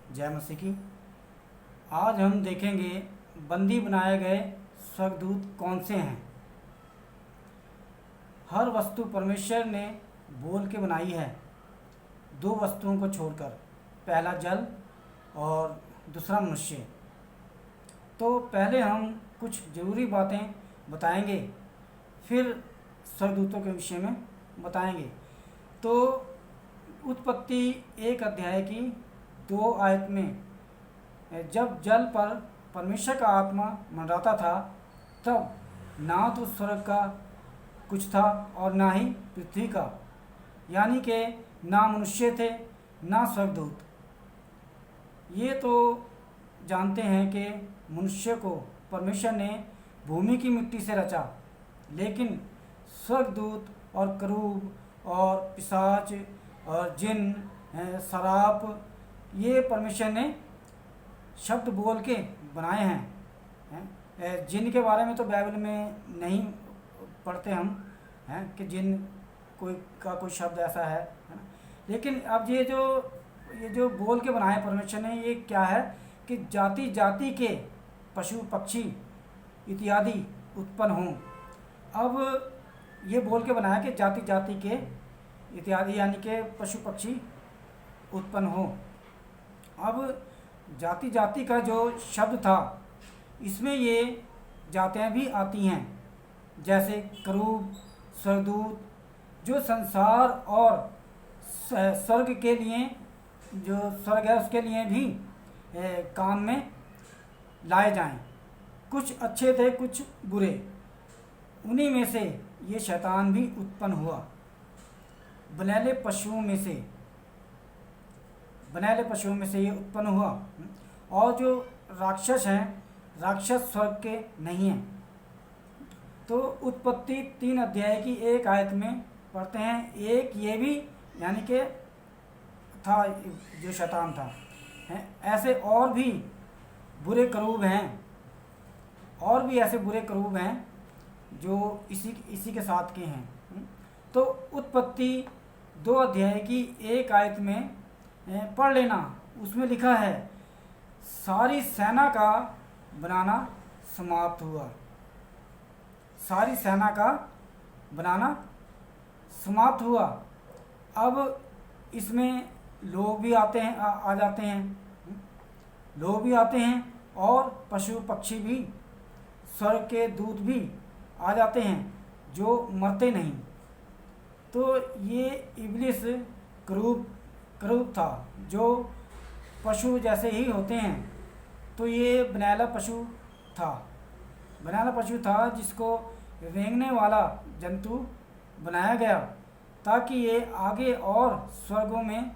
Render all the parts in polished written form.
जय मसीह की। आज हम देखेंगे बंदी बनाए गए स्वर्गदूत कौन से हैं। हर वस्तु परमेश्वर ने बोल के बनाई है, दो वस्तुओं को छोड़कर, पहला जल और दूसरा मनुष्य। तो पहले हम कुछ ज़रूरी बातें बताएंगे, फिर स्वर्गदूतों के विषय में बताएंगे। तो उत्पत्ति 1 अध्याय की 2 आयत में जब जल पर परमेश्वर का आत्मा मंडराता था, तब ना तो स्वर्ग का कुछ था और ना ही पृथ्वी का, यानी कि ना मनुष्य थे ना स्वर्गदूत। ये तो जानते हैं कि मनुष्य को परमेश्वर ने भूमि की मिट्टी से रचा, लेकिन स्वर्गदूत और करूब और पिशाच और जिन, सराप, ये परमेश्वर ने शब्द बोल के बनाए हैं। जिन के बारे में तो बाइबल में नहीं पढ़ते हम हैं कि जिन कोई शब्द ऐसा है ना। लेकिन अब ये जो बोल के बनाए परमेश्वर ने, ये क्या है कि जाति जाति के पशु पक्षी इत्यादि उत्पन्न हों। अब ये बोल के बनाया कि जाति जाति के इत्यादि यानी कि पशु पक्षी उत्पन्न हो। अब जाति जाति का जो शब्द था, इसमें ये जातियाँ भी आती हैं, जैसे करूब, स्वर्गदूत, जो संसार और स्वर्ग के लिए, जो स्वर्ग है उसके लिए भी काम में लाए जाएं। कुछ अच्छे थे, कुछ बुरे। उन्हीं में से ये शैतान भी उत्पन्न हुआ, बनैले पशुओं में से ये उत्पन्न हुआ। और जो राक्षस हैं, राक्षस स्वर्ग के नहीं हैं। तो उत्पत्ति 3 अध्याय की 1 आयत में पढ़ते हैं, एक ये भी यानी कि था जो शैतान था, ऐसे और भी बुरे करूब हैं, और भी ऐसे बुरे करूब हैं जो इसी के साथ के हैं। तो उत्पत्ति 2 अध्याय की 1 आयत में पढ़ लेना। उसमें लिखा है, सारी सेना का बनाना समाप्त हुआ। सारी सेना का बनाना समाप्त हुआ। अब इसमें लोग भी आते हैं, आ जाते हैं, लोग भी आते हैं और पशु पक्षी भी, स्वर्ग के दूत भी आ जाते हैं जो मरते नहीं। तो ये इब्लिस करूब था, जो पशु जैसे ही होते हैं। तो ये बनैला पशु था जिसको रेंगने वाला जंतु बनाया गया, ताकि ये आगे और स्वर्गों में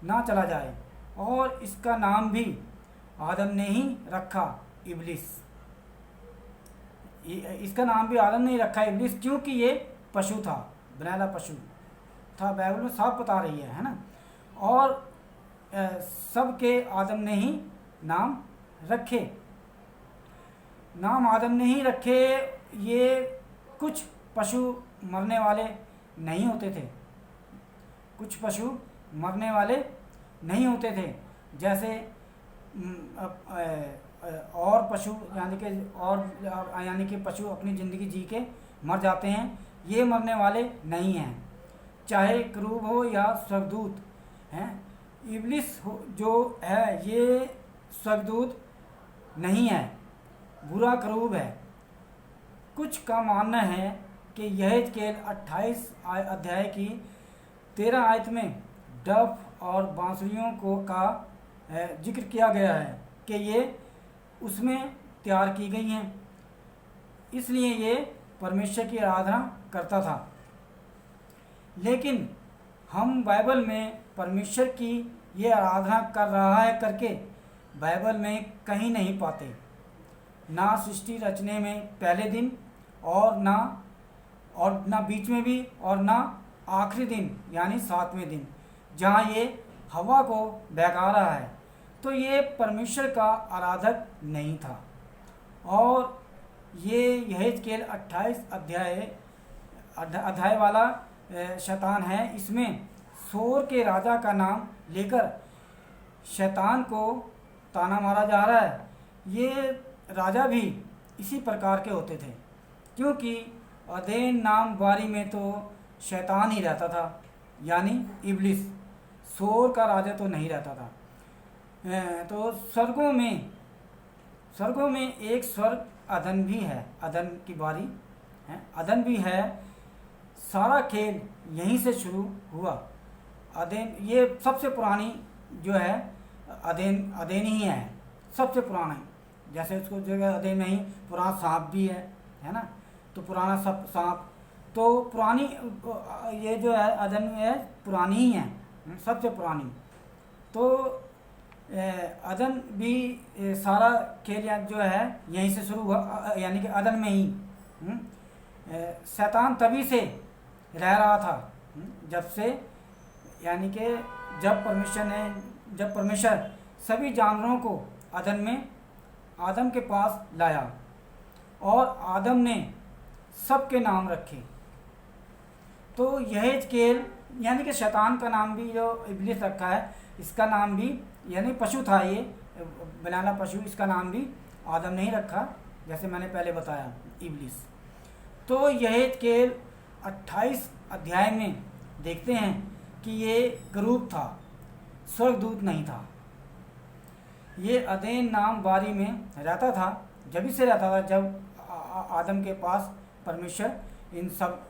ना चला जाए। और इसका नाम भी आदम ने ही रखा, इब्लिस। इसका नाम भी आदम ने ही रखा, इब्लिस, क्योंकि ये पशु था, बनैला पशु था। बाइबल में साफ बता रही है ना। और सबके आदम ने ही नाम रखे। नाम आदम ने ही रखे। ये कुछ पशु मरने वाले नहीं होते थे, कुछ पशु मरने वाले नहीं होते थे, जैसे और पशु यानी कि पशु अपनी ज़िंदगी जी के मर जाते हैं। ये मरने वाले नहीं हैं, चाहे करूब हो या स्वर्गदूत हैं। इब्लिस जो है ये स्वर्गदूत नहीं है, बुरा करूब है। कुछ का मानना है कि यहेजकेल 28 अध्याय की 13 आयत में डफ और बांसुरियों का जिक्र किया गया है कि ये उसमें तैयार की गई हैं, इसलिए ये परमेश्वर की आराधना करता था। लेकिन हम बाइबल में परमेश्वर की ये आराधना कर रहा है करके बाइबल में कहीं नहीं पाते, ना सृष्टि रचने में पहले दिन और ना बीच में भी, और ना आखिरी दिन यानी 7वें दिन, जहाँ ये हवा को बहका रहा है। तो ये परमेश्वर का आराधक नहीं था। और ये यहेजकेल 28 अध्याय वाला शैतान है। इसमें सोर के राजा का नाम लेकर शैतान को ताना मारा जा रहा है। ये राजा भी इसी प्रकार के होते थे, क्योंकि अदेन नाम बारी में तो शैतान ही रहता था, यानी इब्लिस, शोर का राजा तो नहीं रहता था। तो स्वर्गों में एक स्वर्ग अदन भी है, अदन की बारी है, अदन भी है। सारा खेल यहीं से शुरू हुआ। अदेन ये सबसे पुरानी जो है अदेन ही है, सबसे पुराना। जैसे उसको जो है अदेन में ही पुराना सांप भी है ना, तो पुराना सब सांप तो पुरानी, ये जो है अदन में है पुरानी ही है, सबसे पुरानी। तो अदन भी सारा खेल जो है यहीं से शुरू हुआ, यानी कि अदन में ही। शैतान तभी से रह रहा था जब से, यानी कि जब परमेश्वर सभी जानवरों को अदन में आदम के पास लाया और आदम ने सबके नाम रखे। तो यह खेल, यानी कि शैतान का नाम भी जो इब्लिस रखा है, इसका नाम भी, यानी पशु था ये बनाना पशु, इसका नाम भी आदम ने ही रखा, जैसे मैंने पहले बताया, इब्लिस। तो यह खेल 28 अध्याय में देखते हैं कि ये करूब था, स्वर्गदूत नहीं था। ये अदेन नाम बारी में रहता था, जब से रहता था जब आदम के पास परमेश्वर इन सब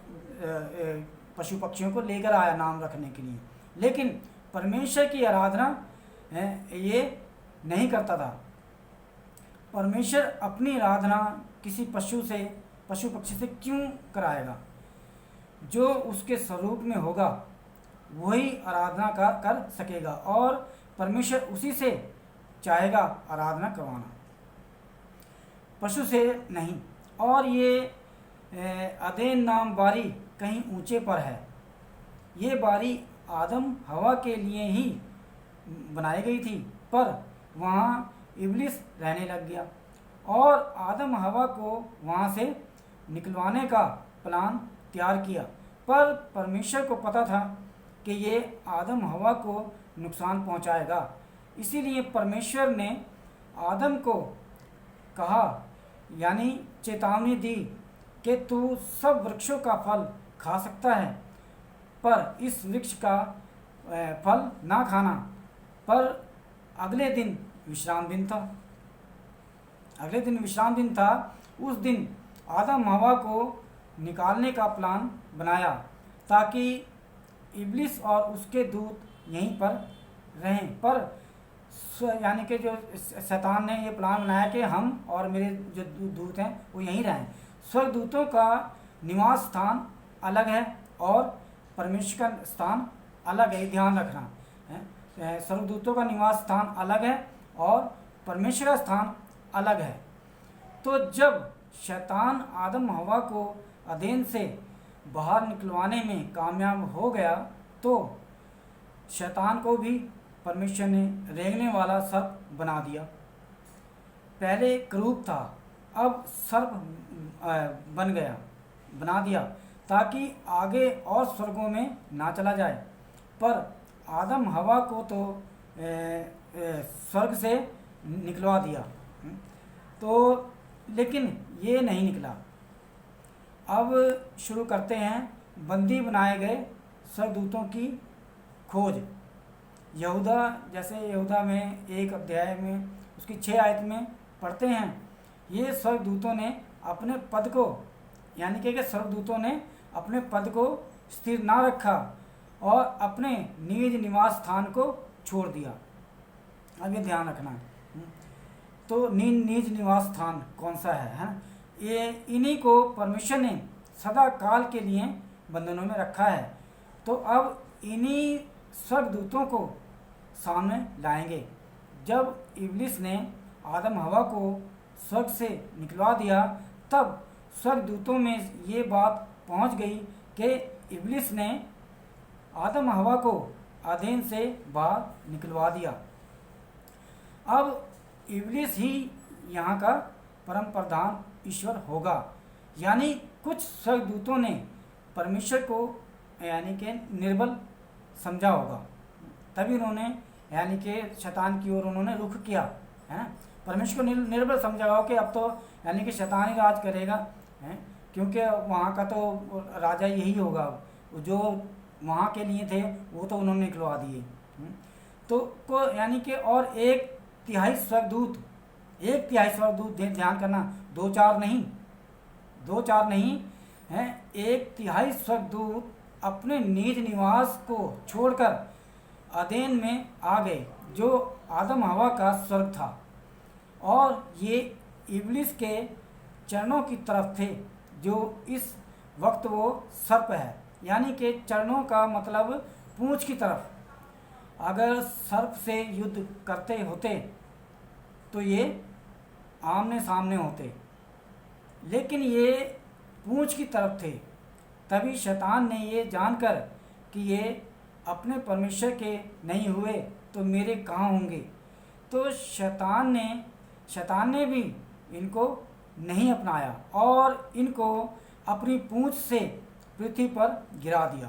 पशु पक्षियों को लेकर आया नाम रखने के लिए। लेकिन परमेश्वर की आराधना ये नहीं करता था। परमेश्वर अपनी आराधना किसी पशु पक्षी से क्यों कराएगा? जो उसके स्वरूप में होगा वही आराधना कर सकेगा, और परमेश्वर उसी से चाहेगा आराधना करवाना, पशु से नहीं। और ये अदेन नाम बारी कहीं ऊंचे पर है। ये बारी आदम हवा के लिए ही बनाई गई थी, पर वहाँ इब्लिस रहने लग गया और आदम हवा को वहाँ से निकलवाने का प्लान तैयार किया। पर परमेश्वर को पता था कि ये आदम हवा को नुकसान पहुँचाएगा, इसीलिए परमेश्वर ने आदम को कहा, यानी चेतावनी दी कि तू सब वृक्षों का फल खा सकता है, पर इस वृक्ष का फल ना खाना। पर अगले दिन विश्राम दिन था। उस दिन आदम हवा को निकालने का प्लान बनाया ताकि इब्लिस और उसके दूत यहीं पर रहें। पर यानी कि जो शैतान ने ये प्लान बनाया कि हम और मेरे जो दूत हैं वो यहीं रहें। स्वर्गदूतों का निवास स्थान अलग है और परमेश्वर का स्थान अलग है, ध्यान रखना है। स्वर्गदूतों का निवास स्थान अलग है और परमेश्वर का स्थान अलग है। तो जब शैतान आदम हवा को अदेन से बाहर निकलवाने में कामयाब हो गया, तो शैतान को भी परमेश्वर ने रेंगने वाला सर्प बना दिया। पहले करूब था, अब सर्प बना दिया ताकि आगे और स्वर्गों में ना चला जाए। पर आदम हवा को तो स्वर्ग से निकलवा दिया, तो लेकिन ये नहीं निकला। अब शुरू करते हैं बंदी बनाए गए स्वर्गदूतों की खोज। यहूदा में 1 अध्याय में उसकी 6 आयत में पढ़ते हैं, ये स्वर्गदूतों ने अपने पद को, यानी कि स्वर्गदूतों ने अपने पद को स्थिर ना रखा और अपने निज निवास स्थान को छोड़ दिया। अब ये ध्यान रखना है। तो निज निवास स्थान कौन सा है? ये इन्हीं को परमेश्वर ने सदा काल के लिए बंधनों में रखा है। तो अब इन्हीं स्वर्गदूतों को सामने लाएंगे। जब इब्लिस ने आदम हवा को स्वर्ग से निकलवा दिया, तब स्वर्गदूतों में ये बात पहुंच गई कि इब्लिस ने आदम हवा को अदेन से बाहर निकलवा दिया। अब इब्लिस ही यहाँ का परम प्रधान ईश्वर होगा, यानी कुछ स्वर्गदूतों ने परमेश्वर को यानी कि निर्बल समझा होगा, तभी उन्होंने यानी कि शैतान की ओर उन्होंने रुख किया, है ना। परमेश्वर को निर्बल समझा हो कि अब तो यानी कि शैतान ही राज करेगा, है, क्योंकि वहाँ का तो राजा यही होगा, जो वहाँ के लिए थे वो तो उन्होंने निकलवा दिए। तो को यानी कि और एक तिहाई स्वर्गदूत ध्यान करना, दो चार नहीं है, एक तिहाई स्वर्गदूत अपने निज निवास को छोड़कर अदेन में आ गए, जो आदम हवा का स्वर्ग था, और ये इब्लिस के चरणों की तरफ थे, जो इस वक्त वो सर्प है। यानी कि चरणों का मतलब पूंछ की तरफ। अगर सर्प से युद्ध करते होते तो ये आमने सामने होते, लेकिन ये पूंछ की तरफ थे। तभी शैतान ने ये जानकर कि ये अपने परमेश्वर के नहीं हुए तो मेरे कहाँ होंगे, तो शैतान ने भी इनको नहीं अपनाया और इनको अपनी पूंछ से पृथ्वी पर गिरा दिया।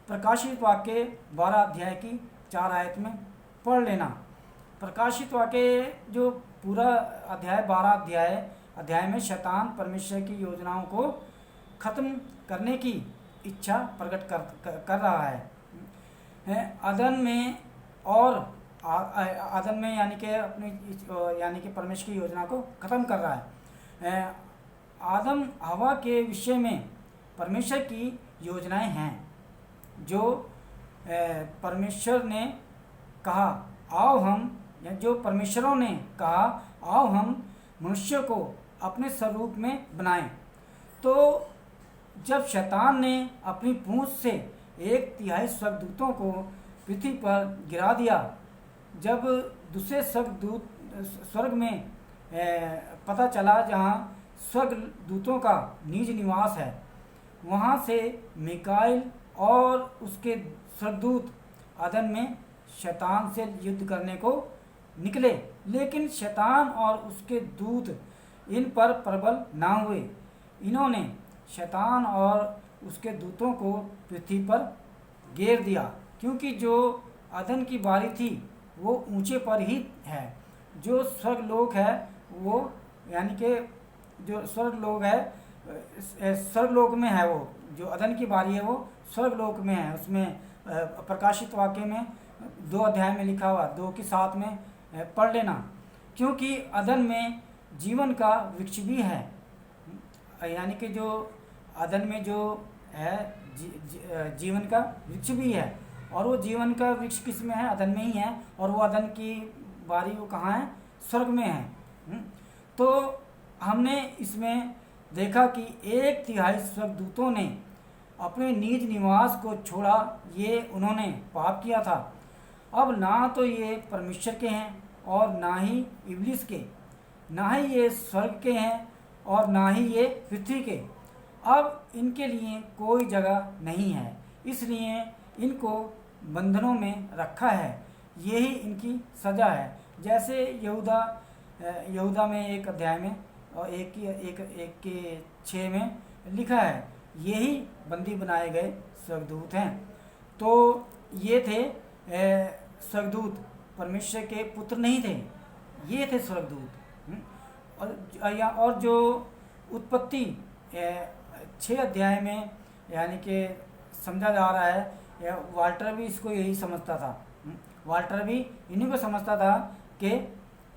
प्रकाशित वाक्य 12 अध्याय की 4 आयत में पढ़ लेना। प्रकाशित वाक्य जो पूरा अध्याय 12 अध्याय में शैतान परमेश्वर की योजनाओं को ख़त्म करने की इच्छा प्रकट कर रहा है। अदन में यानी कि परमेश्वर की योजना को ख़त्म कर रहा है। आदम हवा के विषय में परमेश्वर की योजनाएं हैं, जो परमेश्वर ने कहा आओ हम, या जो परमेश्वरों ने कहा आओ हम मनुष्य को अपने स्वरूप में बनाएं। तो जब शैतान ने अपनी पूंछ से 1/3 स्वर्गदूतों को पृथ्वी पर गिरा दिया, जब दूसरे स्वर्ग में पता चला जहाँ स्वर्गदूतों का निज निवास है, वहाँ से मिकाइल और उसके स्वर्गदूत अदन में शैतान से युद्ध करने को निकले, लेकिन शैतान और उसके दूत इन पर प्रबल ना हुए। इन्होंने शैतान और उसके दूतों को पृथ्वी पर घेर दिया, क्योंकि जो अदन की बारी थी वो ऊंचे पर ही है। जो स्वर्गलोक है वो यानी कि जो स्वर्गलोक है स्वर्गलोक में है, वो जो अदन की बारी है वो स्वर्गलोक में है। उसमें प्रकाशित वाक्य में 2 अध्याय में लिखा हुआ, 2 की 7 में पढ़ लेना, क्योंकि अदन में जीवन का वृक्ष भी है। यानी कि जो अदन में जो है जीवन का वृक्ष भी है, और वो जीवन का वृक्ष किस में है? अदन में ही है। और वो अदन की बारी वो कहाँ है? स्वर्ग में है। तो हमने इसमें देखा कि 1/3 स्वर्गदूतों ने अपने निज निवास को छोड़ा, ये उन्होंने पाप किया था। अब ना तो ये परमेश्वर के हैं और ना ही इब्लिस के, ना ही ये स्वर्ग के हैं और ना ही ये पृथ्वी के। अब इनके लिए कोई जगह नहीं है, इसलिए इनको बंधनों में रखा है। यही इनकी सज़ा है। जैसे यहूदा में 1 अध्याय में और 1 के 6 में लिखा है, यही बंदी बनाए गए स्वर्गदूत हैं। तो ये थे स्वर्गदूत, परमेश्वर के पुत्र नहीं थे, ये थे स्वर्गदूत। और जो उत्पत्ति 6 अध्याय में यानी कि समझा जा रहा है, वाल्टर भी इसको यही समझता था। वाल्टर भी इन्हीं को समझता था कि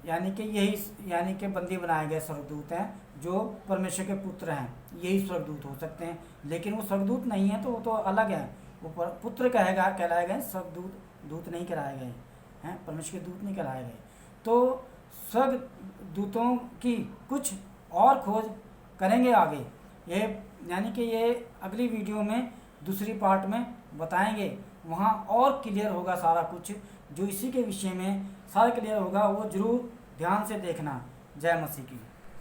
यानी कि बंदी बनाए गए स्वर्गदूत हैं, जो परमेश्वर के पुत्र हैं, यही स्वर्गदूत हो सकते हैं। लेकिन वो स्वर्गदूत नहीं है, तो वो तो अलग है, वो पुत्र कहलाए गए, स्वर्गदूत नहीं कहलाए गए हैं, परमेश्वर के दूत नहीं कहलाए गए। तो स्वर्गदूतों की कुछ और खोज करेंगे आगे, ये यानी कि ये अगली वीडियो में दूसरी पार्ट में बताएंगे। वहाँ और क्लियर होगा सारा कुछ, जो इसी के विषय में सारा क्लियर होगा, वो जरूर ध्यान से देखना। जय मसीह की।